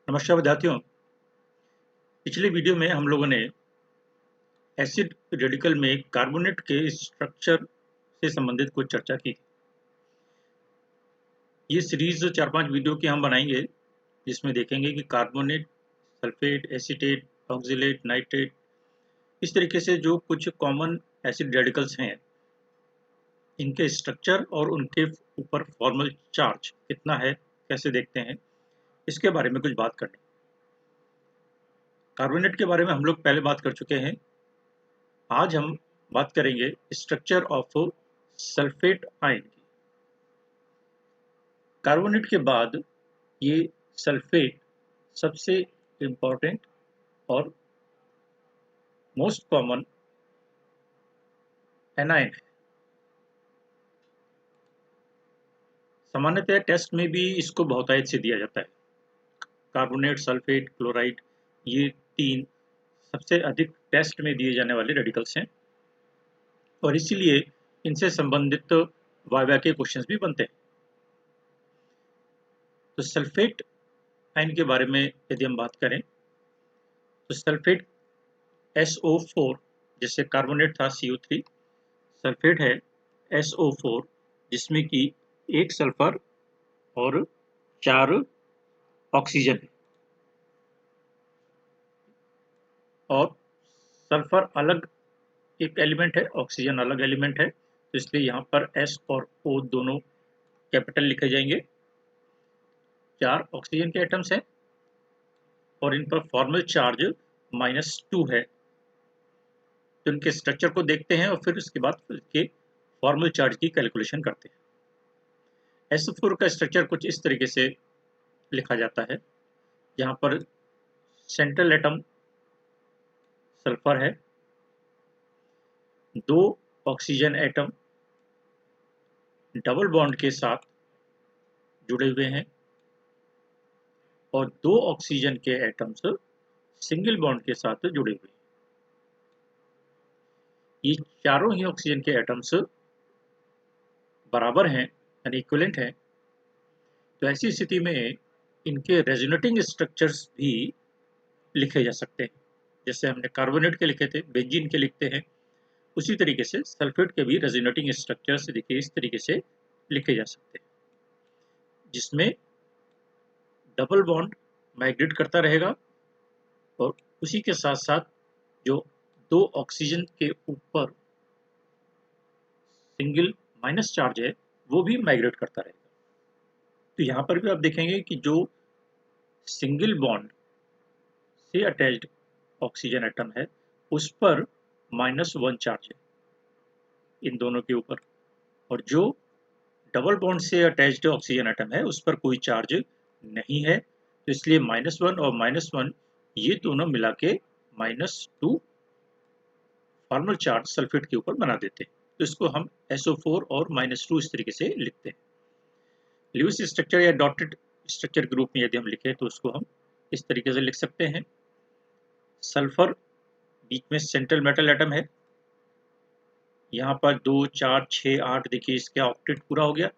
नमस्कार विद्यार्थियों। पिछले वीडियो में हम लोगों ने एसिड रेडिकल में कार्बोनेट के स्ट्रक्चर से संबंधित कुछ चर्चा की। ये सीरीज 4-5 वीडियो की हम बनाएंगे जिसमें देखेंगे कि carbonate, sulphate, acetate, oxalate, nitrate, इस तरीके से जो कुछ कॉमन एसिड रेडिकल्स हैं, इनके स्ट्रक्चर और उनके ऊपर फॉर्मल चार्ज कितना है, कैसे देखते हैं, इसके बारे में कुछ बात करनी। कार्बोनेट के बारे में हम लोग पहले बात कर चुके हैं। आज हम बात करेंगे स्ट्रक्चर ऑफ सल्फेट आयन की। कार्बोनेट के बाद ये सल्फेट सबसे इम्पोर्टेंट और मोस्ट कॉमन एनायन है। सामान्यतः टेस्ट में भी इसको बहुतायत से दिया जाता है। कार्बोनेट, सल्फेट, क्लोराइड, ये तीन सबसे अधिक टेस्ट में दिए जाने वाले रेडिकल्स हैं और इसीलिए इनसे संबंधित वाइवा के क्वेश्चंस भी बनते हैं। तो सल्फेट आयन के बारे में यदि हम बात करें तो सल्फेट SO4, जैसे कार्बोनेट था CO3, सल्फेट है SO4 जिसमें कि एक सल्फर और 4 ऑक्सीजन है। और सल्फर अलग एक एलिमेंट है, ऑक्सीजन अलग एलिमेंट है, तो इसलिए यहाँ पर S और O दोनों कैपिटल लिखे जाएंगे। 4 ऑक्सीजन के एटम्स हैं और इन पर फॉर्मल चार्ज -2 है। तो इनके स्ट्रक्चर को देखते हैं और फिर उसके बाद इसके फॉर्मल चार्ज की कैलकुलेशन करते हैं। SO4 का स्ट्रक्चर कुछ इस तरीके से लिखा जाता है। यहाँ पर सेंट्रल एटम सल्फर है, 2 ऑक्सीजन एटम डबल बॉन्ड के साथ जुड़े हुए हैं और 2 ऑक्सीजन के एटम्स सिंगल बॉन्ड के साथ जुड़े हुए हैं। ये चारों ही ऑक्सीजन के एटम्स बराबर हैं, यानी इक्विवेलेंट हैं। तो ऐसी स्थिति में इनके रेजोनेटिंग स्ट्रक्चर्स भी लिखे जा सकते हैं। जैसे हमने कार्बोनेट के लिखे थे, बेंजीन के लिखते हैं, उसी तरीके से सल्फेट के भी रेजोनेटिंग स्ट्रक्चर्स देखिए इस तरीके से लिखे जा सकते हैं, जिसमें डबल बॉन्ड माइग्रेट करता रहेगा और उसी के साथ साथ जो 2 ऑक्सीजन के ऊपर सिंगल माइनस चार्ज है वो भी माइग्रेट करता रहेगा। तो यहाँ पर भी आप देखेंगे कि जो सिंगल बॉन्ड से अटैच्ड ऑक्सीजन एटम है उस पर -1 चार्ज है इन दोनों के ऊपर, और जो डबल बॉन्ड से अटैच्ड ऑक्सीजन एटम है उस पर कोई चार्ज नहीं है। तो इसलिए -1 और -1 ये दोनों मिला के -2 फॉर्मल चार्ज सल्फेट के ऊपर बना देते हैं। तो इसको हम SO4 और -2 इस तरीके से लिखते हैं। लुईस स्ट्रक्चर या डॉटेड स्ट्रक्चर के रूप में यदि हम लिखें तो उसको हम इस तरीके से लिख सकते हैं। सल्फर बीच में सेंट्रल मेटल एटम है, यहाँ पर 2, 4, 6, 8 देखिए इसका ऑक्टेट पूरा हो गया,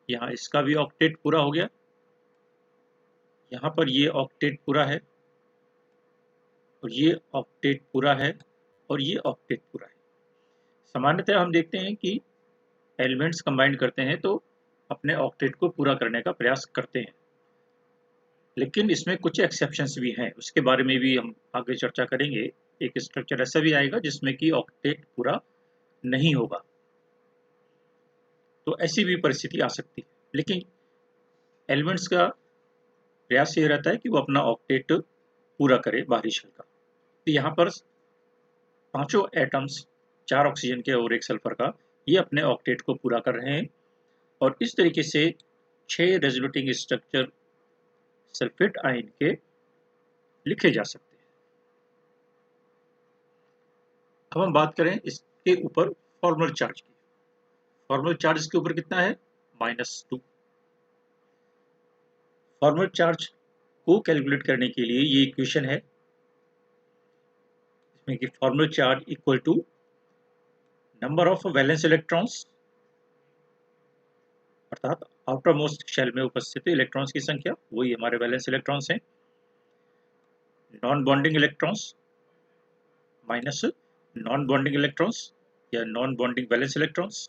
यहाँ इसका भी ऑक्टेट पूरा हो गया, यहाँ पर ये ऑक्टेट पूरा है और ये ऑक्टेट पूरा है और ये ऑक्टेट पूरा है। सामान्यतः हम देखते हैं कि एलिमेंट्स कंबाइन करते हैं तो अपने ऑक्टेट को पूरा करने का प्रयास करते हैं, लेकिन इसमें कुछ एक्सेप्शंस भी हैं, उसके बारे में भी हम आगे चर्चा करेंगे। एक स्ट्रक्चर ऐसा भी आएगा जिसमें कि ऑक्टेट पूरा नहीं होगा, तो ऐसी भी परिस्थिति आ सकती है, लेकिन एलिमेंट्स का प्रयास ये रहता है कि वो अपना ऑक्टेट पूरा करे बाहरी शेल का। तो यहाँ पर पांचों एटम्स, 4 ऑक्सीजन के और 1 सल्फर का, ये अपने ऑक्टेट को पूरा कर रहे हैं और इस तरीके से 6 रेजोनेटिंग स्ट्रक्चर सल्फेट आयन के लिखे जा सकते हैं। अब हम बात करें इसके ऊपर फॉर्मल चार्ज की। फॉर्मल चार्ज इसके ऊपर कितना है? -2। फॉर्मल चार्ज को कैलकुलेट करने के लिए ये इक्वेशन है, इसमें कि formal charge equal to number of valence electrons, अर्थात आउटर मोस्ट शेल में उपस्थित इलेक्ट्रॉन्स की संख्या, वही हमारे वैलेंस इलेक्ट्रॉन्स हैं। Non bonding electrons minus non bonding electrons या non bonding valence electrons.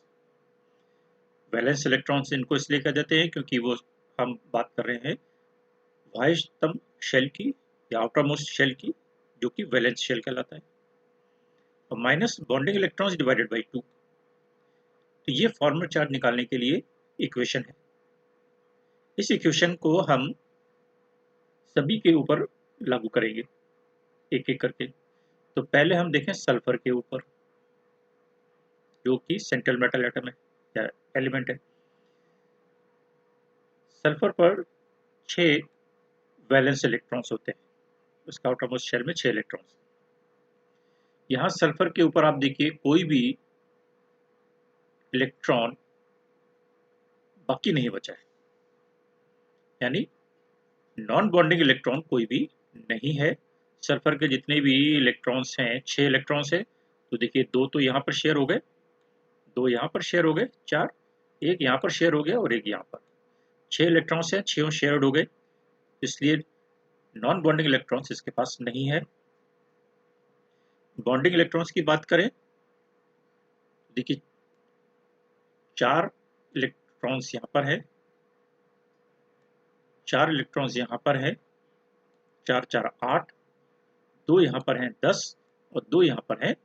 Valence electrons इनको इसलिए कह देते हैं क्योंकि वो हम बात कर रहे हैं बाह्यतम शेल की या आउटर मोस्ट शेल की, जो कि वैलेंस शेल कहलाता है। और minus bonding electrons divided by 2। तो ये फॉर्मल चार्ज निकालने के लिए इक्वेशन है। इस इक्वेशन को हम सभी के ऊपर लागू करेंगे एक एक करके। तो पहले हम देखें सल्फर के ऊपर, जो कि सेंट्रल मेटल एटम है या एलिमेंट है। सल्फर पर 6 वैलेंस इलेक्ट्रॉन्स होते हैं, उसका आउटर मोस्ट शेल में 6 इलेक्ट्रॉन्स। यहाँ सल्फर के ऊपर आप देखिए कोई भी इलेक्ट्रॉन बाकी नहीं बचा है, यानी नॉन बॉन्डिंग इलेक्ट्रॉन कोई भी नहीं है। सल्फर के जितने भी इलेक्ट्रॉन्स हैं, 6 इलेक्ट्रॉन्स हैं, तो देखिए 2 तो यहाँ पर शेयर हो गए, 2 यहाँ पर शेयर हो गए, 4, एक यहाँ पर शेयर हो गया और एक यहाँ पर। 6 इलेक्ट्रॉन्स हैं, 6 शेयर्ड हो गए, इसलिए नॉन बॉन्डिंग इलेक्ट्रॉन्स इसके पास नहीं है। बॉन्डिंग इलेक्ट्रॉन्स की बात करें, देखिए 4 इलेक्ट्रॉन्स यहाँ पर है, 4 इलेक्ट्रॉन्स यहाँ पर है, 4 4 8, 2 यहाँ पर हैं 10 और 2 यहाँ पर हैं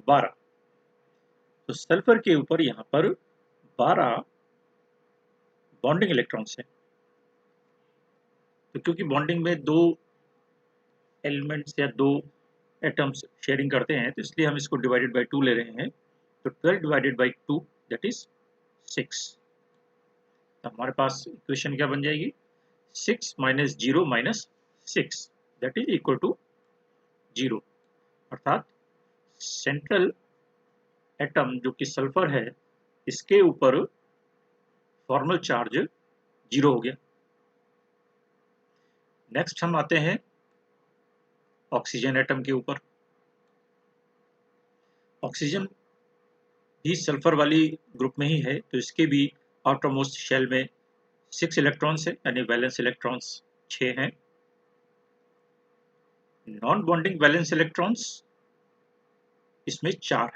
12। तो सल्फर के ऊपर यहाँ पर 12 बॉन्डिंग इलेक्ट्रॉन्स हैं। तो क्योंकि बॉन्डिंग में 2 एलिमेंट्स या 2 एटम्स शेयरिंग करते हैं, तो इसलिए हम इसको डिवाइडेड बाई 2 ले रहे हैं। तो 12 डिवाइडेड बाई 2 दैट इज 6। तो हमारे पास इक्वेशन क्या बन जाएगी, 6 minus 0 minus 6 that is equal to 0। अर्थात सेंट्रल एटम जो कि सल्फर है, इसके ऊपर फॉर्मल चार्ज 0 हो गया। नेक्स्ट हम आते हैं ऑक्सीजन एटम के ऊपर। ऑक्सीजन भी सल्फर वाली ग्रुप में ही है, तो इसके भी आउटर मोस्ट शेल में 6 इलेक्ट्रॉन्स है, यानी वैलेंस इलेक्ट्रॉन्स 6 हैं। नॉन बॉन्डिंग वैलेंस इलेक्ट्रॉन्स इसमें 4।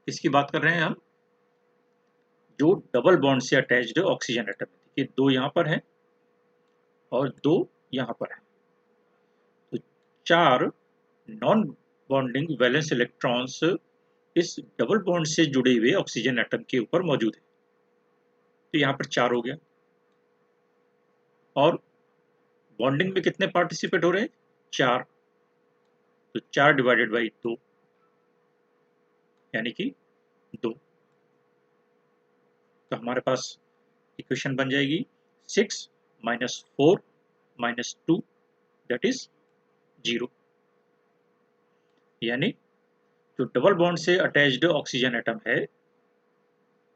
इसकी बात कर रहे हैं हम जो डबल बॉन्ड से अटैच्ड ऑक्सीजन एटम है। ये 2 यहाँ पर है और 2 यहाँ पर है, तो 4 नॉन बॉन्डिंग वैलेंस इलेक्ट्रॉन्स इस डबल बॉन्ड से जुड़े हुए ऑक्सीजन एटम के ऊपर मौजूद है। तो यहाँ पर 4 हो गया। और बॉन्डिंग में कितने पार्टिसिपेट हो रहे हैं, 4। तो 4 डिवाइडेड बाई 2 यानी कि 2। तो हमारे पास इक्वेशन बन जाएगी 6 माइनस 4 माइनस 2 दैट इज 0। यानी जो डबल बॉन्ड से अटैच्ड ऑक्सीजन एटम है,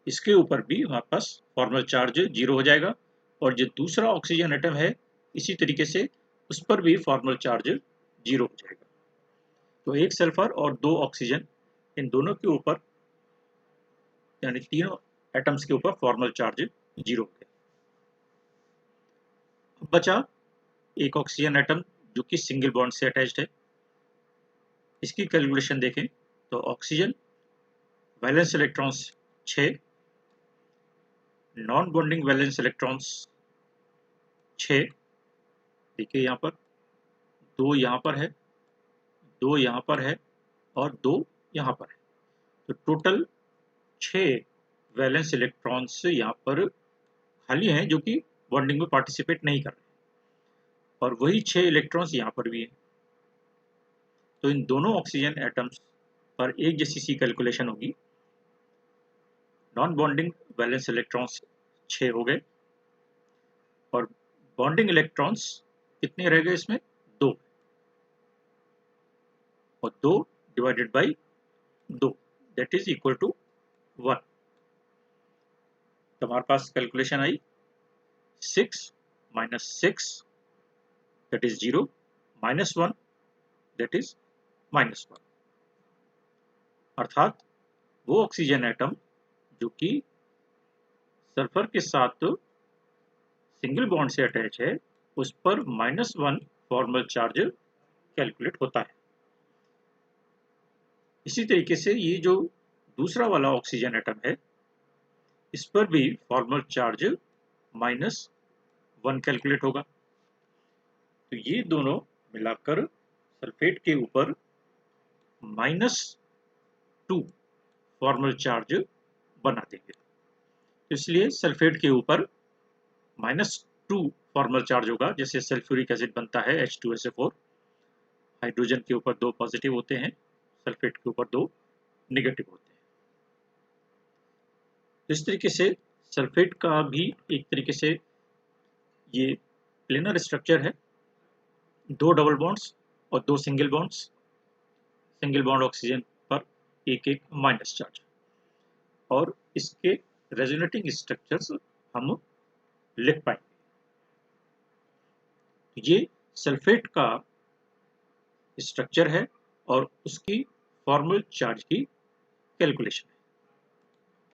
इसके ऊपर भी हमारे पास फॉर्मल चार्ज 0 हो जाएगा, और जो दूसरा ऑक्सीजन एटम है इसी तरीके से उस पर भी फॉर्मल चार्ज 0 हो जाएगा। तो एक सल्फर और 2 ऑक्सीजन, इन दोनों के ऊपर यानी तीनों एटम्स के ऊपर फॉर्मल चार्ज 0 हो गया। अब बचा एक ऑक्सीजन एटम जो कि सिंगल बॉन्ड से अटैच्ड है। इसकी कैलकुलेशन देखें तो oxygen valence electrons 6, non bonding valence electrons 6, देखिए यहाँ पर 2 यहाँ पर है, 2 यहाँ पर है और 2 यहाँ पर है। तो टोटल 6 वैलेंस इलेक्ट्रॉन्स यहाँ पर खाली हैं, जो कि बॉन्डिंग में पार्टिसिपेट नहीं कर रहे, और वही 6 इलेक्ट्रॉन्स यहाँ पर भी हैं। तो इन दोनों ऑक्सीजन एटम्स पर एक जैसी सी कैलकुलेशन होगी। नॉन बॉन्डिंग वैलेंस इलेक्ट्रॉन्स 6 हो गए, और बॉन्डिंग इलेक्ट्रॉन्स कितने रह गए इसमें, 2, और 2 divided by 2 that is equal to 1। तो हमारे पास कैलकुलेशन आई 6 minus 6 that is 0 minus 1 that is minus 1। अर्थात वो ऑक्सीजन एटम जो कि सल्फर के साथ सिंगल बॉन्ड से अटैच है उस पर -1 फॉर्मल चार्ज कैलकुलेट होता है। इसी तरीके से ये जो दूसरा वाला ऑक्सीजन एटम है इस पर भी फॉर्मल चार्ज -1 कैलकुलेट होगा। तो ये दोनों मिलाकर सल्फेट के ऊपर -2 फॉर्मल चार्ज बना देंगे। तो इसलिए सल्फेट के ऊपर -2 फॉर्मल चार्ज होगा। जैसे सल्फ्यूरिक एसिड बनता है H2SO4, हाइड्रोजन के ऊपर 2 पॉजिटिव होते हैं, सल्फेट के ऊपर 2 नेगेटिव होते हैं। तो इस तरीके से सल्फेट का भी एक तरीके से ये प्लेनर स्ट्रक्चर है, 2 डबल बॉन्ड्स और 2 single bonds, single bond oxygen पर एक माइनस चार्ज, और इसके रेजोनेटिंग स्ट्रक्चर्स हम लिख पाएंगे। ये सल्फेट का स्ट्रक्चर है और उसकी फॉर्मल चार्ज की कैलकुलेशन है।